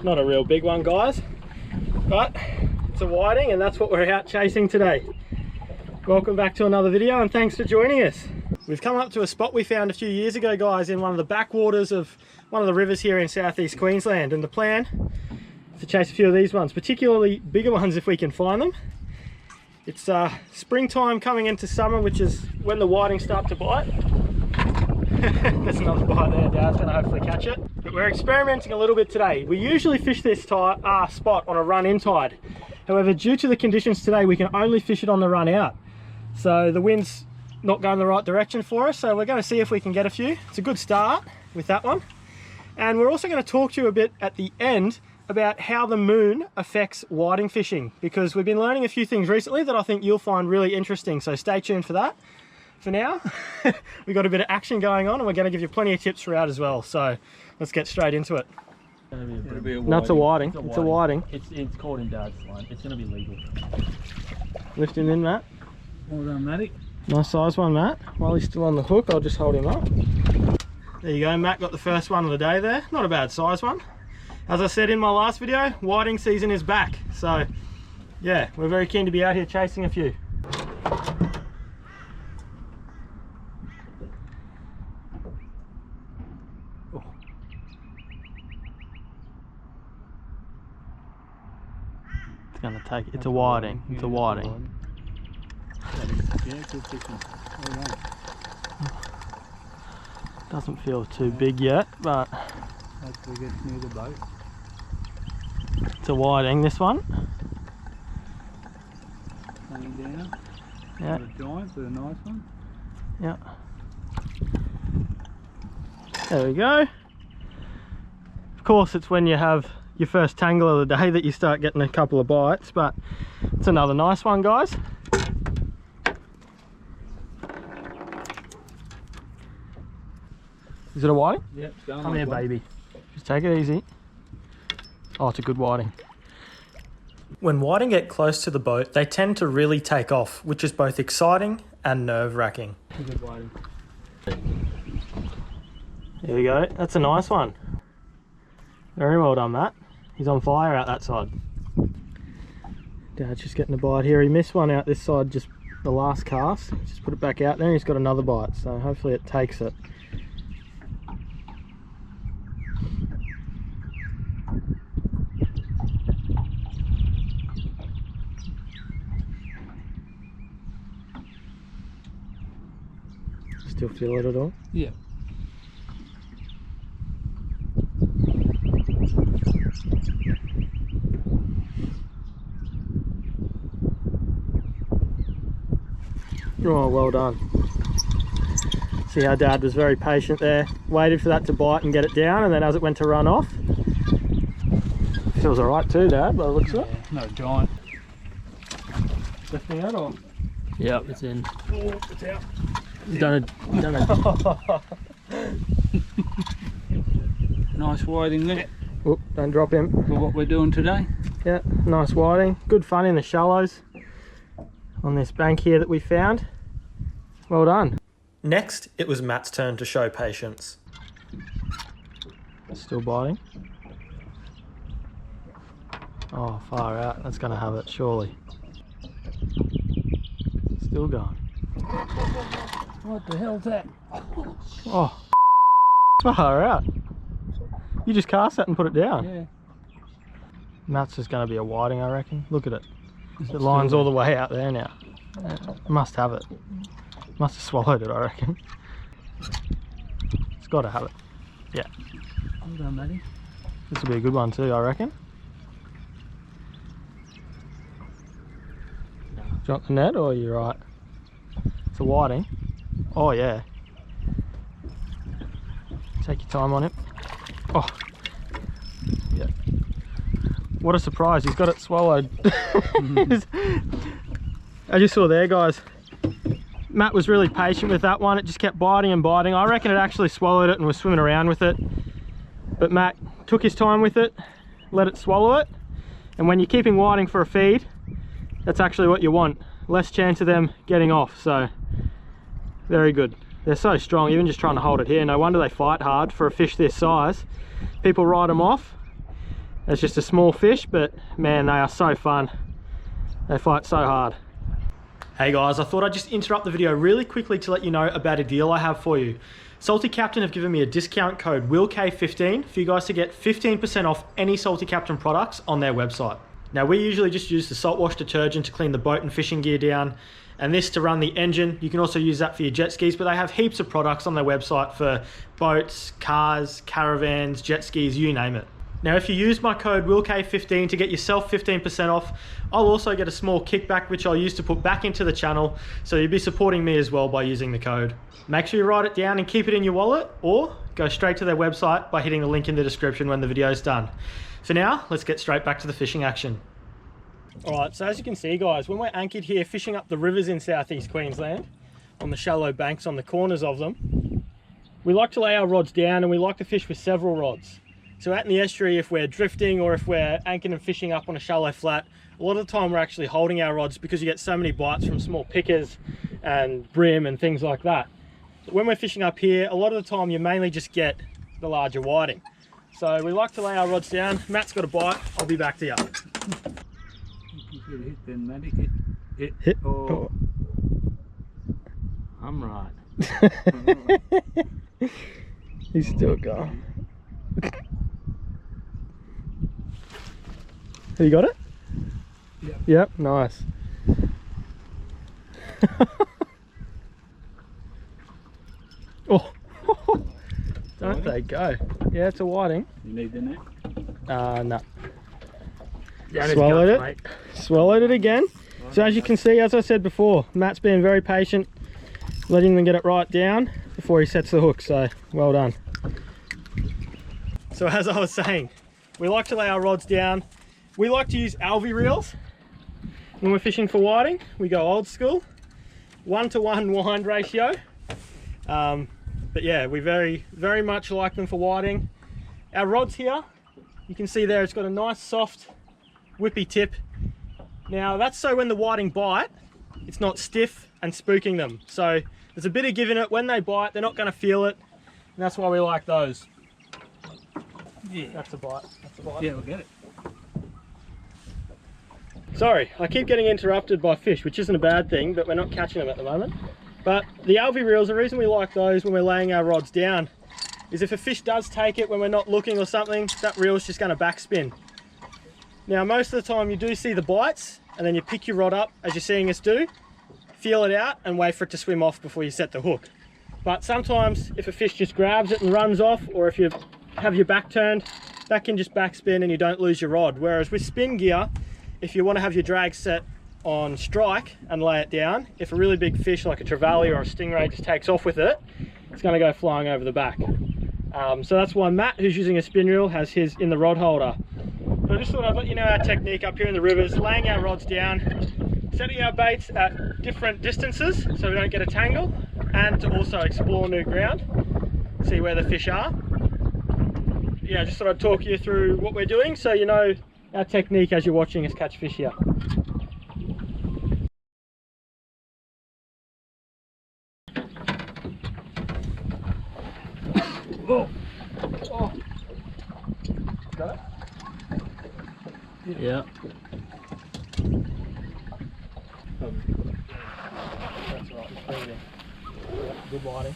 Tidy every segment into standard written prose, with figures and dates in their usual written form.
Not a real big one, guys, but it's a whiting, and that's what we're out chasing today. Welcome back to another video, and thanks for joining us. We've come up to a spot we found a few years ago, guys, in one of the backwaters of one of the rivers here in southeast Queensland, and the plan is to chase a few of these ones, particularly bigger ones if we can find them. It's springtime coming into summer, which is when the whitings start to bite. There's another bite there. Dad's going to hopefully catch it. But we're experimenting a little bit today. We usually fish this spot on a run-in tide. However, due to the conditions today, we can only fish it on the run-out. So the wind's not going the right direction for us, so we're going to see if we can get a few. It's a good start with that one. And we're also going to talk to you a bit at the end about how the moon affects whiting fishing, because we've been learning a few things recently that I think you'll find really interesting, so stay tuned for that. For now, we've got a bit of action going on, and we're going to give you plenty of tips throughout as well, so let's get straight into it. No, it's a whiting. It's a whiting. It's caught in Dad's line. It's going to be legal. Lift him in, Matt. Well done, Matty. Nice size one, Matt. While he's still on the hook, I'll just hold him up. There you go, Matt got the first one of the day there. Not a bad size one. As I said in my last video, whiting season is back. So yeah, we're very keen to be out here chasing a few. Oh. It's gonna take, it's a whiting, it's a whiting. Yeah, good fishing. Well done. Doesn't feel too big yet, but hopefully gets near the boat. It's a whiting, this one. Coming down. Yeah. Not a giant, but a nice one. Yeah. There we go. Of course, it's when you have your first tangle of the day that you start getting a couple of bites, but it's another nice one, guys. Is it a whiting? Yep, it's going. Come here, baby. Just take it easy. Oh, it's a good whiting. When whiting get close to the boat, they tend to really take off, which is both exciting and nerve-wracking. Good whiting. There we go. That's a nice one. Very well done, Matt. He's on fire out that side. Dad's just getting a bite here. He missed one out this side, just the last cast. Just put it back out there and he's got another bite, so hopefully it takes it. Still feel it at all? Yeah. Oh, well done. See how Dad was very patient there. Waited for that to bite and get it down, and then as it went to run off. Feels alright too, Dad, by the looks of it. No giant. Lifting it or? Yep, it's in. Oh, it's out. Done it. Nice whiting there. Oop, don't drop him. For what we're doing today. Yeah, nice whiting. Good fun in the shallows on this bank here that we found. Well done. Next, it was Matt's turn to show patience. Still biting. Oh, far out. That's going to have it, surely. Still going. What the hell's that? Oh, far out. You just cast that and put it down. Yeah. Matt's just going to be a whiting, I reckon. Look at it. The line's all the way out there now. Must have it. Must have swallowed it, I reckon. It's got to have it. Yeah. Well done, Matty. This will be a good one too, I reckon. Do you want the net or are you right? It's a whiting. Oh yeah. Take your time on it. Oh. Yeah. What a surprise, he's got it swallowed. I just saw there, guys. Matt was really patient with that one. It just kept biting and biting. I reckon it actually swallowed it and was swimming around with it. But Matt took his time with it, let it swallow it. And when you're keeping whiting for a feed, that's actually what you want. Less chance of them getting off, so very good. They're so strong, even just trying to hold it here. No wonder they fight hard for a fish this size. People ride them off It's just a small fish, but man, they are so fun. They fight so hard. Hey guys, I thought I'd just interrupt the video really quickly to let you know about a deal I have for you. Salty Captain have given me a discount code WILLK15 for you guys to get 15% off any Salty Captain products on their website. Now, we usually just use the salt wash detergent to clean the boat and fishing gear down, and this to run the engine. You can also use that for your jet skis, but they have heaps of products on their website for boats, cars, caravans, jet skis, you name it. Now, if you use my code WILLK15 to get yourself 15% off, I'll also get a small kickback, which I'll use to put back into the channel, so you'll be supporting me as well by using the code. Make sure you write it down and keep it in your wallet, or go straight to their website by hitting the link in the description when the video is done. For now, let's get straight back to the fishing action. Alright, so as you can see guys, when we're anchored here fishing up the rivers in southeast Queensland, on the shallow banks on the corners of them, we like to lay our rods down and we like to fish with several rods. So out in the estuary, if we're drifting or if we're anchored and fishing up on a shallow flat, a lot of the time we're actually holding our rods because you get so many bites from small pickers and brim and things like that. But when we're fishing up here, a lot of the time you mainly just get the larger whiting. So we like to lay our rods down. Matt's got a bite, I'll be back to you. You should hit then, Matty. Hit. Oh. I'm right. He's still going. Have you got it? Yep. Yep, nice. Oh, don't they go? Yeah, it's a whiting. You need the net? No. Swallowed it. Mate. Swallowed it again. So as you can see, as I said before, Matt's been very patient, letting them get it right down before he sets the hook, so well done. So as I was saying, we like to lay our rods down. We like to use alvy reels when we're fishing for whiting. We go old school, 1-to-1 wind ratio. But yeah, we very much like them for whiting. Our rods here, you can see there, it's got a nice soft whippy tip. Now that's so when the whiting bite, it's not stiff and spooking them. So there's a bit of give in it. When they bite, they're not going to feel it, and that's why we like those. Yeah. That's a bite. That's a bite. Yeah, we'll get it. Sorry, I keep getting interrupted by fish, which isn't a bad thing, but we're not catching them at the moment. But the alvy reels, the reason we like those when we're laying our rods down is if a fish does take it when we're not looking or something, that reel's just going to backspin. Now most of the time you do see the bites, and then you pick your rod up as you're seeing us do, feel it out and wait for it to swim off before you set the hook. But sometimes if a fish just grabs it and runs off, or if you have your back turned, that can just backspin and you don't lose your rod. Whereas with spin gear, if you want to have your drag set on strike and lay it down, if a really big fish like a trevally or a stingray just takes off with it, it's going to go flying over the back. So that's why Matt, who's using a spin reel, has his in the rod holder. So I just thought I'd let you know our technique up here in the rivers, laying our rods down, setting our baits at different distances so we don't get a tangle, and to also explore new ground, see where the fish are. Yeah, just thought I'd talk you through what we're doing so you know our technique as you're watching us catch fish here. Oh. Oh. Got it? Yeah. That's right, just bring it in. Yeah, good whiting.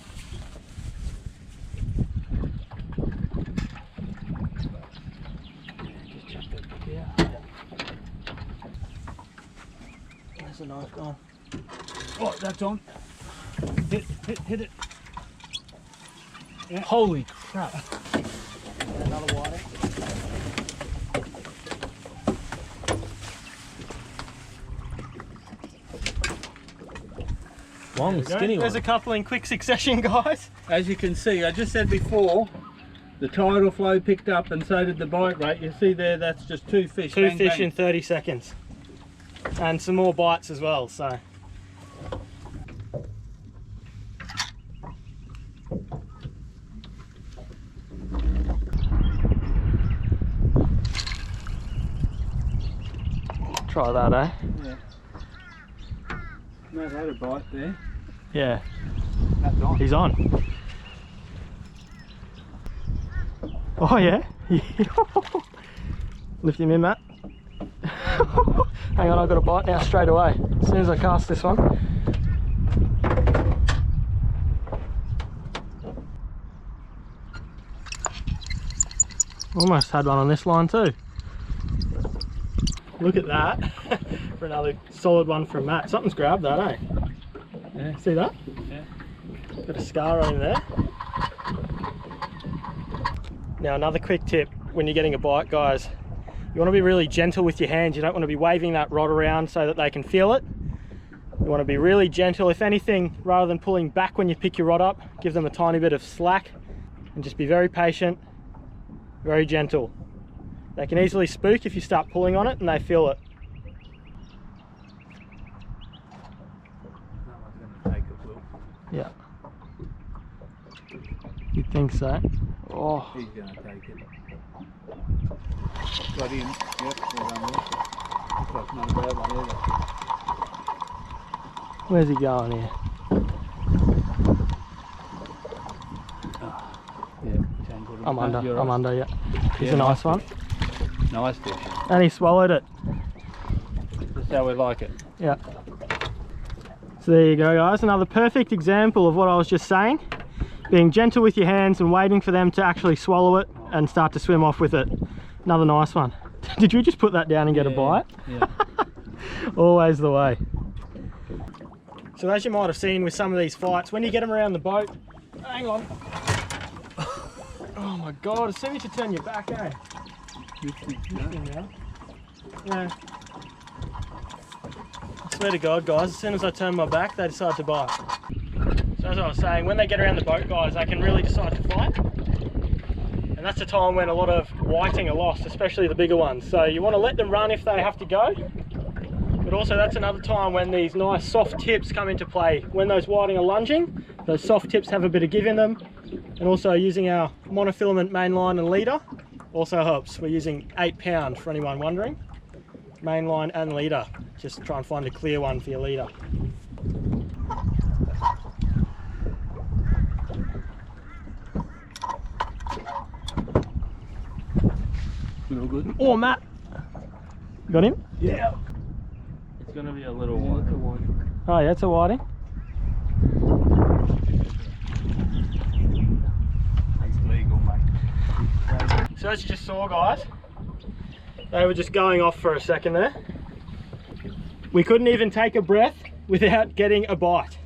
Just chuck that hook out. Yeah. There's a knife gone. Oh, that's on. Hit it. Yeah. Holy crap. Another whiting. Long, skinny one. There's a couple in quick succession, guys. As you can see, I just said before, the tidal flow picked up and so did the bite rate. You see there, that's just two fish. Two bang, fish bang. in 30 seconds. And some more bites as well, so. Try that, eh? Yeah. Matt had a bite there. Yeah. That's on. He's on. Oh yeah? Lift him in, Matt. Hang on, I've got a bite now straight away. As soon as I cast this one. Almost had one on this line too. Look at that. For another solid one from Matt. Something's grabbed that, eh? Yeah. See that? Yeah. Got a scar on him there. Now another quick tip when you're getting a bite, guys. You want to be really gentle with your hands. You don't want to be waving that rod around so that they can feel it. You want to be really gentle. If anything, rather than pulling back when you pick your rod up, give them a tiny bit of slack and just be very patient, very gentle. They can easily spook if you start pulling on it and they feel it. That one's going to take it, Will. Yeah. You'd think so. Oh. He's going to take it. Got him. Yep, well done, Will. Looks like not a bad one either. Where's he going here? I'm under, yeah. He's a nice one. Nice fish. And he swallowed it. That's how we like it. Yeah. So there you go, guys. Another perfect example of what I was just saying. Being gentle with your hands and waiting for them to actually swallow it and start to swim off with it. Another nice one. Did you just put that down and get a bite? Yeah. Always the way. So as you might have seen with some of these fights, when you get them around the boat, hang on. Oh my God, as soon as you turn your back, eh? Yeah. I swear to God, guys, as soon as I turn my back, they decide to bite. So as I was saying, when they get around the boat, guys, they can really decide to fight. And that's the time when a lot of whiting are lost, especially the bigger ones. So you want to let them run if they have to go. But also that's another time when these nice soft tips come into play. When those whiting are lunging, those soft tips have a bit of give in them. And also using our monofilament mainline and leader also helps. We're using 8 pound for anyone wondering. Mainline and leader. Just try and find a clear one for your leader. Real good. Oh, Matt! Got him? Yeah. It's going to be a little one. Oh yeah, it's a whiting. It's legal, mate. So as you just saw, guys, they were just going off for a second there. We couldn't even take a breath without getting a bite.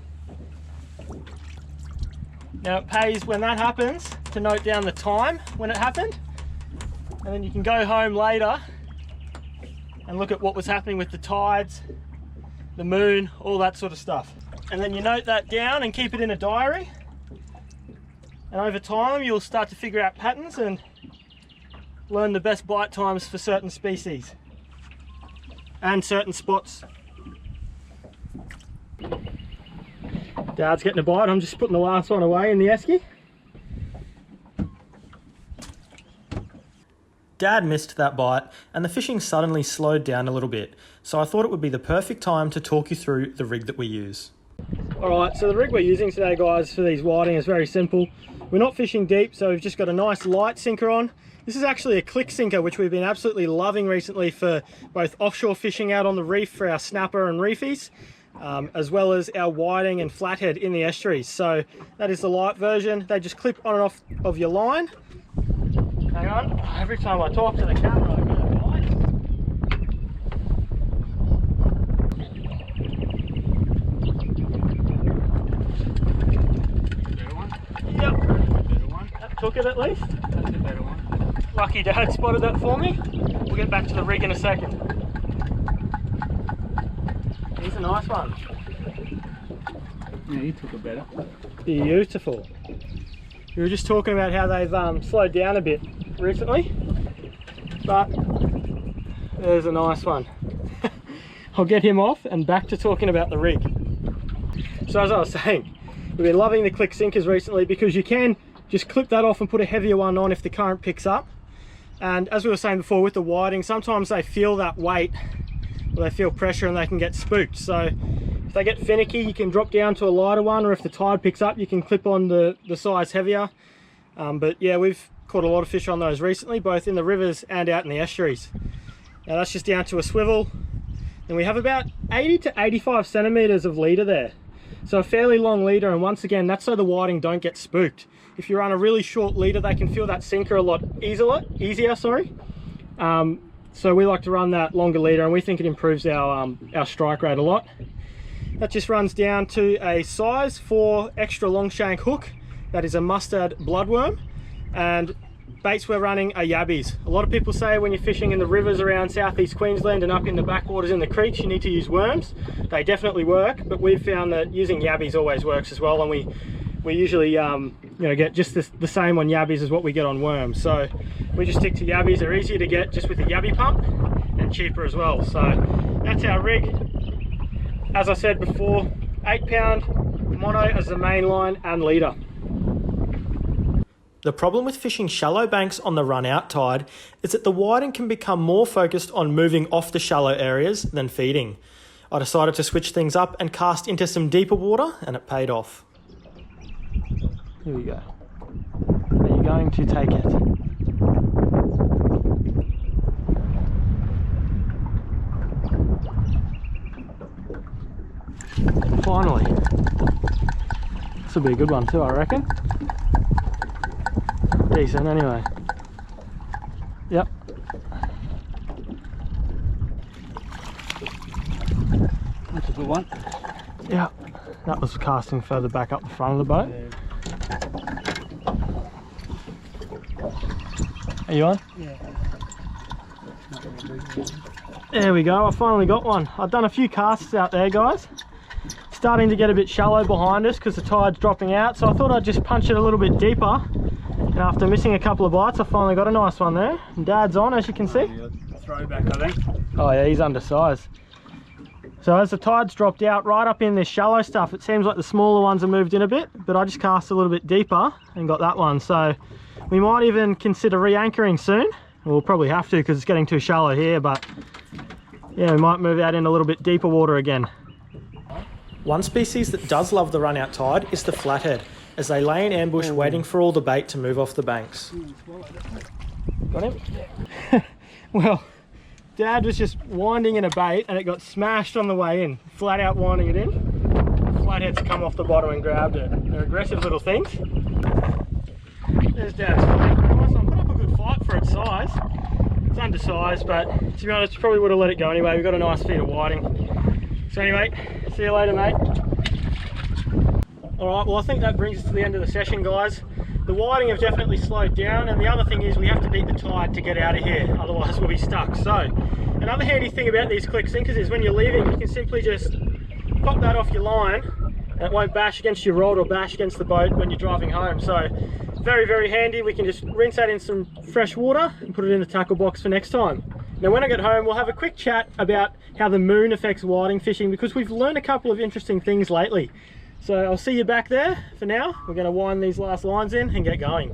Now it pays when that happens to note down the time when it happened, and then you can go home later and look at what was happening with the tides, the moon, all that sort of stuff. And then you note that down and keep it in a diary. And over time you'll start to figure out patterns and learn the best bite times for certain species and certain spots. Dad's getting a bite. I'm just putting the last one away in the esky. Dad missed that bite and the fishing suddenly slowed down a little bit, so I thought it would be the perfect time to talk you through the rig that we use. Alright, so the rig we're using today, guys, for these whiting is very simple. We're not fishing deep, so we've just got a nice light sinker on. This is actually a click sinker, which we've been absolutely loving recently for both offshore fishing out on the reef for our snapper and reefies, as well as our whiting and flathead in the estuaries. So that is the light version. They just clip on and off of your line. Hang on, every time I talk to the camera I get a bite. Better one? Yep. Better one? That took it at least. That's a better one. Lucky Dad spotted that for me. We'll get back to the rig in a second. He's a nice one. Yeah, he took it better. Beautiful. We were just talking about how they've slowed down a bit recently, but there's a nice one. I'll get him off and back to talking about the rig. So as I was saying, we've been loving the click sinkers recently because you can just clip that off and put a heavier one on if the current picks up. And as we were saying before with the whiting, sometimes they feel that weight, or they feel pressure and they can get spooked. So if they get finicky, you can drop down to a lighter one, or if the tide picks up, you can clip on the size heavier. But yeah, we've Caught a lot of fish on those recently, both in the rivers and out in the estuaries. Now that's just down to a swivel. And we have about 80 to 85 centimeters of leader there. So a fairly long leader, and once again, that's so the whiting don't get spooked. If you run a really short leader, they can feel that sinker a lot easier. So we like to run that longer leader, and we think it improves our strike rate a lot. That just runs down to a size 4 extra long shank hook. That is a mustard bloodworm, and baits we're running are yabbies. A lot of people say when you're fishing in the rivers around southeast Queensland and up in the backwaters in the creeks, you need to use worms. They definitely work, but we've found that using yabbies always works as well, and we usually get just the same on yabbies as what we get on worms. So we just stick to yabbies. They're easier to get just with a yabby pump and cheaper as well. So that's our rig. As I said before, 8-pound mono as the main line and leader. The problem with fishing shallow banks on the Runout Tide is that the whiting can become more focused on moving off the shallow areas than feeding. I decided to switch things up and cast into some deeper water, and it paid off. Here we go. Are you going to take it? Finally. This will be a good one too, I reckon. Decent anyway. Yep. That's a good one. Yeah. That was casting further back up the front of the boat. Yeah. Are you on? Yeah. There we go, I finally got one. I've done a few casts out there, guys. Starting to get a bit shallow behind us because the tide's dropping out, so I thought I'd just punch it a little bit deeper. And after missing a couple of bites, I finally got a nice one there. And Dad's on, as you can see. Throwback, I think. Oh yeah, he's undersized. So as the tide's dropped out right up in this shallow stuff, it seems like the smaller ones have moved in a bit, but I just cast a little bit deeper and got that one. So we might even consider re-anchoring soon. We'll probably have to because it's getting too shallow here, but yeah, we might move out in a little bit deeper water again. One species that does love the Runout Tide is the Flathead, as they lay in ambush waiting for all the bait to move off the banks. Got him? Well, Dad was just winding in a bait and it got smashed on the way in, flat out winding it in. Flathead's come off the bottom and grabbed it. They're aggressive little things. There's Dad's fight. I put up a good fight for its size. It's undersized, but to be honest, probably would have let it go anyway. We've got a nice feed of whiting. So anyway, see you later, mate. Alright, well I think that brings us to the end of the session, guys. The whiting have definitely slowed down, and the other thing is we have to beat the tide to get out of here, otherwise we'll be stuck. So, another handy thing about these click sinkers is when you're leaving, you can simply just pop that off your line, and it won't bash against your rod or bash against the boat when you're driving home. So, very, very handy. We can just rinse that in some fresh water and put it in the tackle box for next time. Now when I get home, we'll have a quick chat about how the moon affects whiting fishing, because we've learned a couple of interesting things lately. So I'll see you back there. For now, we're going to wind these last lines in and get going.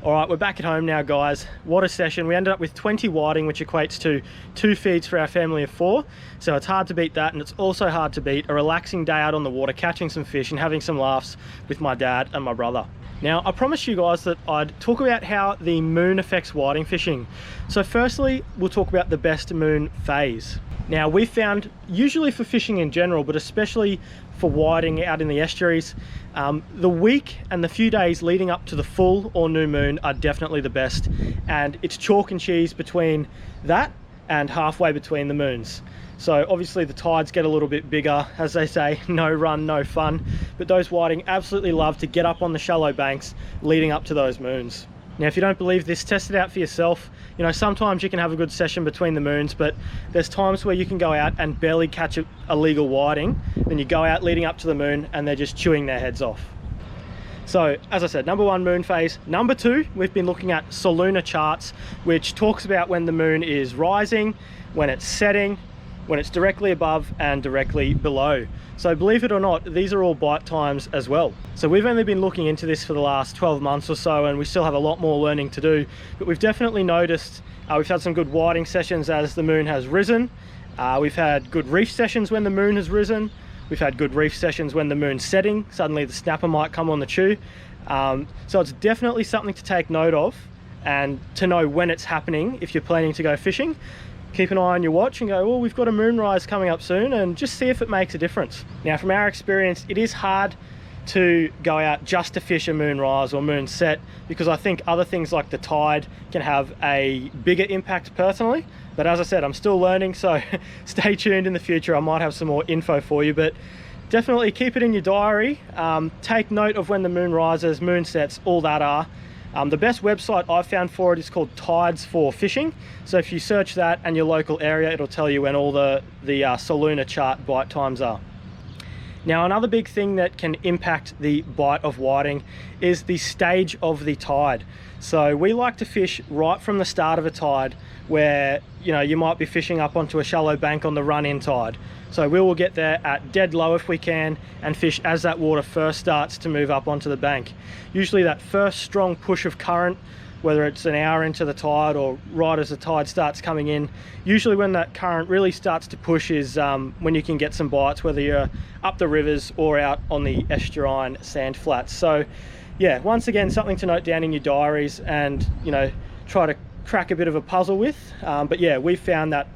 Alright, we're back at home now, guys. What a session. We ended up with 20 whiting, which equates to 2 feeds for our family of 4. So it's hard to beat that, and it's also hard to beat a relaxing day out on the water, catching some fish and having some laughs with my dad and my brother. Now, I promised you guys that I'd talk about how the moon affects whiting fishing. So firstly, we'll talk about the best moon phase. Now, we found, usually for fishing in general, but especially for whiting out in the estuaries, the week and the few days leading up to the full or new moon are definitely the best. And it's chalk and cheese between that and halfway between the moons. So obviously the tides get a little bit bigger, as they say, no run, no fun. But those whiting absolutely love to get up on the shallow banks leading up to those moons. Now, if you don't believe this, test it out for yourself. You know, sometimes you can have a good session between the moons, but there's times where you can go out and barely catch a legal whiting. Then you go out leading up to the moon and they're just chewing their heads off. So, as I said, number 1, moon phase. Number 2, we've been looking at solunar charts, which talks about when the moon is rising, when it's setting, when it's directly above and directly below. So believe it or not, these are all bite times as well. So we've only been looking into this for the last 12 months or so, and we still have a lot more learning to do, but we've definitely noticed we've had some good whiting sessions as the moon has risen. We've had good reef sessions when the moon has risen. We've had good reef sessions when the moon's setting. Suddenly the snapper might come on the chew. So it's definitely something to take note of and to know when it's happening if you're planning to go fishing. Keep an eye on your watch and go, well, we've got a moonrise coming up soon, and just see if it makes a difference. Now, from our experience, it is hard to go out just to fish a moonrise or moonset, because I think other things like the tide can have a bigger impact personally. But as I said, I'm still learning, so stay tuned in the future. I might have some more info for you, but definitely keep it in your diary. Take note of when the moon rises, moon sets, all that are. The best website I've found for it is called Tides for Fishing. So if you search that and your local area, it'll tell you when all the Soluna chart bite times are. Now, another big thing that can impact the bite of whiting is the stage of the tide. So we like to fish right from the start of a tide, where you might be fishing up onto a shallow bank on the run-in tide. So we will get there at dead low if we can and fish as that water first starts to move up onto the bank. Usually that first strong push of current, whether it's an hour into the tide or right as the tide starts coming in, usually when that current really starts to push is when you can get some bites, whether you're up the rivers or out on the estuarine sand flats. So yeah, once again, something to note down in your diaries and try to crack a bit of a puzzle with. But yeah, we've found that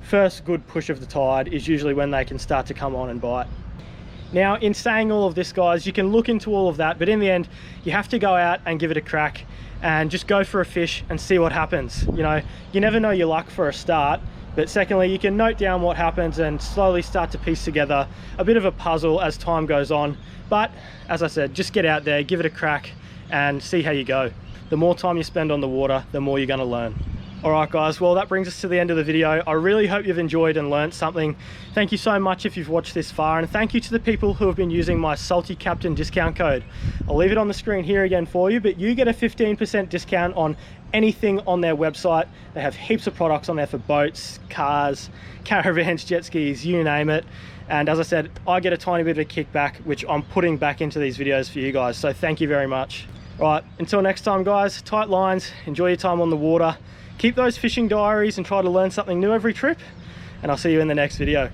first good push of the tide is usually when they can start to come on and bite. Now, in saying all of this, guys, you can look into all of that, but in the end, you have to go out and give it a crack and just go for a fish and see what happens. You never know your luck for a start, but secondly, you can note down what happens and slowly start to piece together a bit of a puzzle as time goes on. But as I said, just get out there, give it a crack and see how you go. The more time you spend on the water, the more you're going to learn. All right, guys, well, that brings us to the end of the video. I really hope you've enjoyed and learned something. Thank you so much if you've watched this far, and thank you to the people who have been using my Salty Captain discount code. I'll leave it on the screen here again for you, but you get a 15% discount on anything on their website. They have heaps of products on there for boats, cars, caravans, jet skis, you name it. And as I said, I get a tiny bit of a kickback, which I'm putting back into these videos for you guys. So thank you very much. All right, until next time, guys, tight lines, enjoy your time on the water. Keep those fishing diaries and try to learn something new every trip, and I'll see you in the next video.